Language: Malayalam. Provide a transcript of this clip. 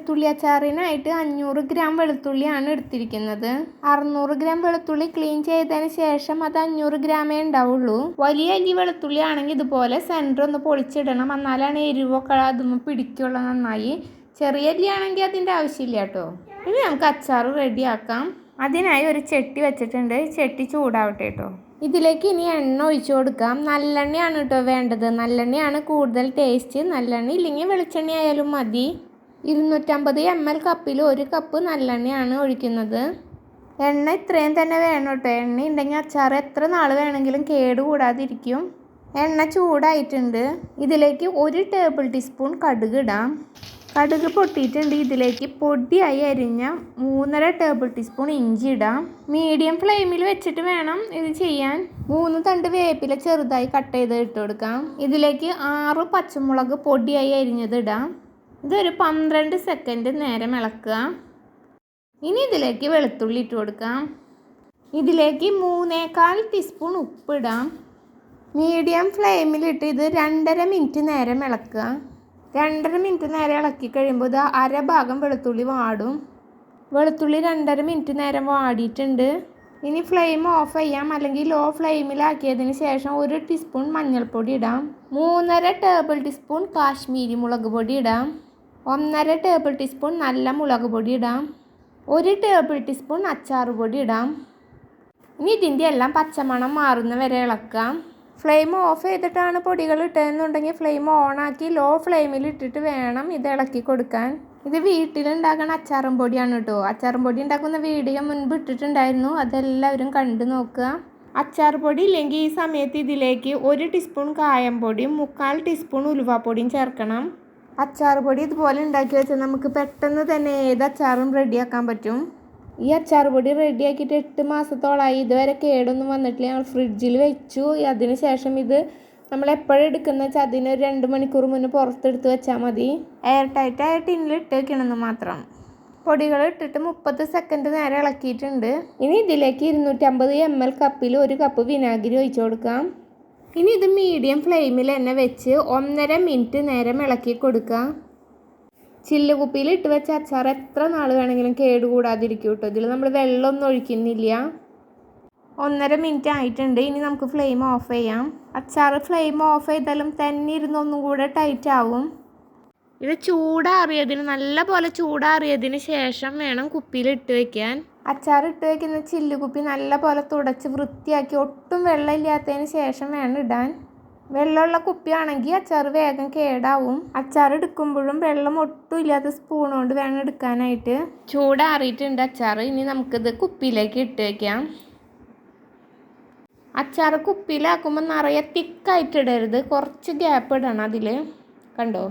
വെളുത്തുള്ളി അച്ചാറിനായിട്ട് 500 ഗ്രാം വെളുത്തുള്ളിയാണ് എടുത്തിരിക്കുന്നത്. 600 ഗ്രാം വെളുത്തുള്ളി ക്ലീൻ ചെയ്തതിന് ശേഷം അത് 500 ഗ്രാമേ ഉണ്ടാവുള്ളൂ. വലിയ അല്ലി വെളുത്തുള്ളി ആണെങ്കിൽ ഇതുപോലെ സെൻറ്റർ ഒന്ന് പൊളിച്ചിടണം, എന്നാലാണ് എരിവൊക്കെ അതൊന്നും പിടിക്കുള്ളൂ നന്നായി. ചെറിയ അല്ലി ആണെങ്കിൽ അതിൻ്റെ ആവശ്യമില്ല കേട്ടോ. ഇനി നമുക്ക് അച്ചാർ റെഡിയാക്കാം. അതിനായി ഒരു ചട്ടി വെച്ചിട്ടുണ്ട്. ചട്ടി ചൂടാവട്ടെ കേട്ടോ. ഇതിലേക്ക് ഇനി എണ്ണ ഒഴിച്ചു കൊടുക്കാം. നല്ലെണ്ണയാണ് കേട്ടോ വേണ്ടത്. നല്ലെണ്ണയാണ് കൂടുതൽ ടേസ്റ്റ്. നല്ലെണ്ണ ഇല്ലെങ്കിൽ വെളിച്ചെണ്ണ ആയാലും മതി. 250 ml കപ്പിൽ 1 കപ്പ് നല്ലെണ്ണയാണ് ഒഴിക്കുന്നത്. എണ്ണ ഇത്രയും തന്നെ വേണം കേട്ടോ. എണ്ണ ഉണ്ടെങ്കിൽ അച്ചാർ എത്ര നാൾ വേണമെങ്കിലും കേടുകൂടാതിരിക്കും. എണ്ണ ചൂടായിട്ടുണ്ട്. ഇതിലേക്ക് 1 ടേബിൾ ടീസ്പൂൺ കടുക് ഇടാം. കടുക് പൊട്ടിയിട്ടുണ്ട്. ഇതിലേക്ക് പൊടിയായി അരിഞ്ഞ 3.5 ടേബിൾ ടീസ്പൂൺ ഇഞ്ചി ഇടാം. മീഡിയം ഫ്ലെയിമിൽ വെച്ചിട്ട് വേണം ഇത് ചെയ്യാൻ. 3 തണ്ട് വേപ്പില ചെറുതായി കട്ട് ചെയ്ത് ഇട്ട് കൊടുക്കാം. ഇതിലേക്ക് 6 പച്ചമുളക് പൊടിയായി അരിഞ്ഞത് ഇടാം. ഇതൊരു 12 സെക്കൻഡ് നേരം ഇളക്കുക. ഇനി ഇതിലേക്ക് വെളുത്തുള്ളി ഇട്ട് കൊടുക്കാം. ഇതിലേക്ക് 3.25 ടീസ്പൂൺ ഉപ്പ് ഇടാം. മീഡിയം ഫ്ലെയിമിലിട്ട് ഇത് 2.5 മിനിറ്റ് നേരം ഇളക്കുക. 2.5 മിനിറ്റ് നേരം ഇളക്കി കഴിയുമ്പോൾ ഇത് അര ഭാഗം വെളുത്തുള്ളി വാടും. വെളുത്തുള്ളി 2.5 മിനിറ്റ് നേരം വാടിയിട്ടുണ്ട്. ഇനി ഫ്ലെയിം ഓഫ് ചെയ്യാം, അല്ലെങ്കിൽ ലോ ഫ്ലെയിമിലാക്കിയതിന് ശേഷം 1 ടീസ്പൂൺ മഞ്ഞൾപ്പൊടി ഇടാം. 3.5 ടേബിൾ ടീസ്പൂൺ കാശ്മീരി മുളക് പൊടി ഇടാം. 1.5 ടേബിൾ ടീസ്പൂൺ നല്ല മുളക് പൊടി ഇടാം. 1 ടേബിൾ ടീസ്പൂൺ അച്ചാർ പൊടി ഇടാം. ഇനി ഇതിൻ്റെ എല്ലാം പച്ചമണം മാറുന്ന വരെ ഇളക്കാം. ഫ്ലെയിം ഓഫ് ചെയ്തിട്ടാണ് പൊടികൾ ഇട്ടതെന്നുണ്ടെങ്കിൽ ഫ്ലെയിം ഓണാക്കി ലോ ഫ്ലെയിമിൽ ഇട്ടിട്ട് വേണം ഇത് ഇളക്കി കൊടുക്കാൻ. ഇത് വീട്ടിലുണ്ടാക്കുന്ന അച്ചാറും പൊടിയാണ് കേട്ടോ. അച്ചാറും പൊടി ഉണ്ടാക്കുന്ന വീഡിയോ മുൻപ് ഇട്ടിട്ടുണ്ടായിരുന്നു, അതെല്ലാവരും കണ്ടു നോക്കുക. അച്ചാർ പൊടി ഇല്ലെങ്കിൽ ഈ സമയത്ത് ഇതിലേക്ക് 1 ടീസ്പൂൺ കായം പൊടിയും 3/4 ടീസ്പൂൺ ഉലുവാപ്പൊടിയും ചേർക്കണം. അച്ചാർ പൊടി ഇതുപോലെ ഉണ്ടാക്കി വെച്ചാൽ നമുക്ക് പെട്ടെന്ന് തന്നെ ഏത് അച്ചാറും റെഡിയാക്കാൻ പറ്റും. ഈ അച്ചാർ പൊടി റെഡിയാക്കിയിട്ട് 8 മാസത്തോളമായി. ഇതുവരെ കേടൊന്നും വന്നിട്ടില്ല. ഞങ്ങൾ ഫ്രിഡ്ജിൽ വെച്ചു. അതിന് ശേഷം ഇത് നമ്മൾ എപ്പോഴും എടുക്കുന്ന വെച്ചാൽ അതിന് 2 മണിക്കൂർ മുന്നേ പുറത്തെടുത്ത് വെച്ചാൽ മതി. എയർ ടൈറ്റായ ടിന്നിൽ ഇട്ട് വെക്കണമെന്ന് മാത്രം. പൊടികൾ ഇട്ടിട്ട് 30 സെക്കൻഡ് നേരം ഇളക്കിയിട്ടുണ്ട്. ഇനി ഇതിലേക്ക് 250 ml കപ്പിൽ 1 കപ്പ് വിനാഗിരി ഒഴിച്ചു കൊടുക്കാം. ഇനി ഇത് മീഡിയം ഫ്ലെയിമിൽ തന്നെ വെച്ച് 1.5 മിനിറ്റ് നേരം ഇളക്കി കൊടുക്കാം. ചില്ലുകുപ്പിയിൽ ഇട്ട് വെച്ച അച്ചാർ എത്ര നാൾ വേണമെങ്കിലും കേടുകൂടാതിരിക്കും കേട്ടോ. ഇതിൽ നമ്മൾ വെള്ളമൊന്നും ഒഴിക്കുന്നില്ല. 1.5 മിനിറ്റ് ആയിട്ടുണ്ട്. ഇനി നമുക്ക് ഫ്ലെയിം ഓഫ് ചെയ്യാം. അച്ചാർ ഫ്ലെയിം ഓഫ് ചെയ്താലും തന്നെ ഇരുന്നൊന്നും കൂടെ ടൈറ്റ് ആവും. ഇത് നല്ല പോലെ ചൂടാറിയതിന് ശേഷം വേണം കുപ്പിയിൽ ഇട്ട് വയ്ക്കാൻ. അച്ചാർ ഇട്ട് വയ്ക്കുന്ന ചില്ലുകുപ്പി നല്ല പോലെ തുടച്ച് വൃത്തിയാക്കി ഒട്ടും വെള്ളമില്ലാത്തതിന് ശേഷം വേണം ഇടാൻ. വെള്ളമുള്ള കുപ്പിയാണെങ്കിൽ അച്ചാർ വേഗം കേടാവും. അച്ചാർ എടുക്കുമ്പോഴും വെള്ളം ഒട്ടും ഇല്ലാത്ത സ്പൂൺ കൊണ്ട് വേണം എടുക്കാനായിട്ട്. ചൂടാറിയിട്ടുണ്ട് അച്ചാർ. ഇനി നമുക്കിത് കുപ്പിയിലേക്ക് ഇട്ട് വയ്ക്കാം. അച്ചാർ കുപ്പിയിലാക്കുമ്പോൾ നിറയെ തിക്കായിട്ട് ഇടരുത്, കുറച്ച് ഗ്യാപ്പ് ഇടണം അതിൽ. കണ്ടോ?